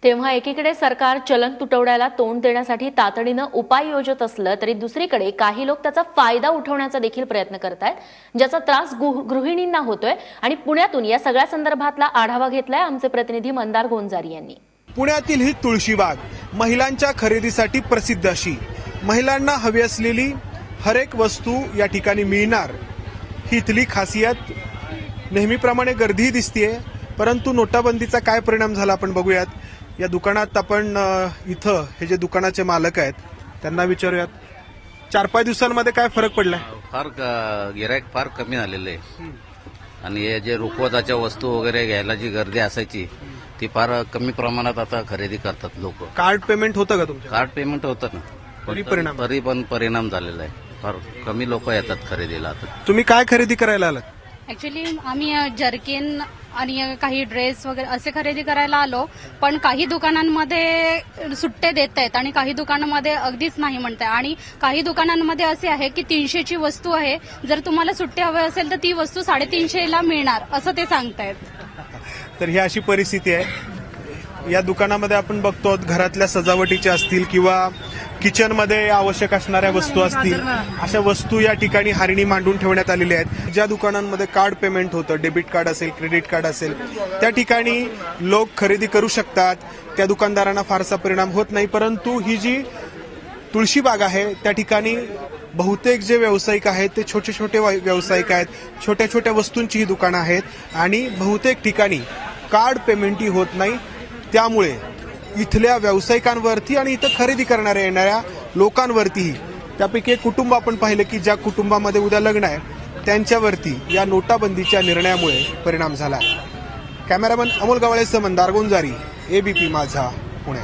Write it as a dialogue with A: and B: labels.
A: तेव्हा एकीकडे सरकार चलन तुटवड्याला तोंड देण्यासाठी तातडीनं उपाय योजत असलं तरी दुसरीकडे काही लोक त्याचा फायदा उठवण्याचा देखील प्रयत्न करतायत, ज्याचा त्रास गृहिणींना होतोय। आणि पुण्यातून या सगळ्या संदर्भातला आढावा घेतलाय आमचे प्रतिनिधी मंदार गोंजारी यांनी।
B: पुण्यातील ही तुळशीबाग महिलांच्या खरेदीसाठी प्रसिद्ध अशी, महिलांना हवी असलेली हर एक वस्तू या ठिकाणी मिळणार ही इथली खासियत। नेहमीप्रमाणे गर्दीही दिसतेय, परंतु नोटाबंदीचा काय परिणाम झाला आपण बघूयात। या दुकानात आपण इथं हे जे दुकानाचे मालक आहेत त्यांना विचारूयात, 4-5 दिवसांमध्ये काय फरक पडलाय?
C: फार गिराईक फार कमी झालेलं आहे आणि हे जे रुखवताच्या वस्तू वगैरे घ्यायला जी गर्दी असायची ती फार कमी प्रमाणात आता खरेदी करतात लोक।
B: कार्ड पेमेंट होतं का तुमचं?
C: कार्ड पेमेंट होतं ना, तरी पण परिणाम झालेला आहे। फार कमी लोक येतात खरेदीला आता।
B: तुम्ही काय खरेदी करायला आलात?
D: ऍक्च्युली आम्ही जर्किन आणि काही ड्रेस वगैरे असे खरेदी करायला आलो, पण काही दुकानांमध्ये सुट्टे देत आहेत आणि काही दुकानांमध्ये अगदीच नाही म्हणताय। आणि काही दुकानांमध्ये असे आहे की 300ची वस्तू आहे, जर तुम्हाला सुट्टे हवे असेल तर ती वस्तू 350ला मिळणार असं ते सांगतायत।
B: तर ही अशी परिस्थिती आहे। या दुकानामध्ये आपण बघतो घरातल्या सजावटीच्या असतील किंवा किचनमध्ये आवश्यक असणाऱ्या वस्तू असतील, अशा वस्तू या ठिकाणी हारणी मांडून ठेवण्यात आलेल्या आहेत। ज्या दुकानांमध्ये कार्ड पेमेंट होतं, डेबिट कार्ड असेल, क्रेडिट कार्ड असेल, त्या ठिकाणी लोक खरेदी करू शकतात, त्या दुकानदारांना फारसा परिणाम होत नाही। परंतु ही जी तुळशीबाग आहे त्या ठिकाणी बहुतेक जे व्यावसायिक आहेत ते छोटे छोटे व्यावसायिक आहेत, छोट्या छोट्या वस्तूंची ही दुकानं आहेत आणि बहुतेक ठिकाणी कार्ड पेमेंटही होत नाही। त्यामुळे इथल्या व्यावसायिकांवरती आणि इथं खरेदी करणाऱ्या येणाऱ्या लोकांवरतीही, त्यापैकी एक कुटुंब आपण पाहिलं की ज्या कुटुंबामध्ये उद्या लग्न आहे त्यांच्यावरती या नोटाबंदीच्या निर्णयामुळे परिणाम झाला। कॅमेरामन अमोल गवाळेसह मंदार गोंजारी, ABP माझा, पुणे।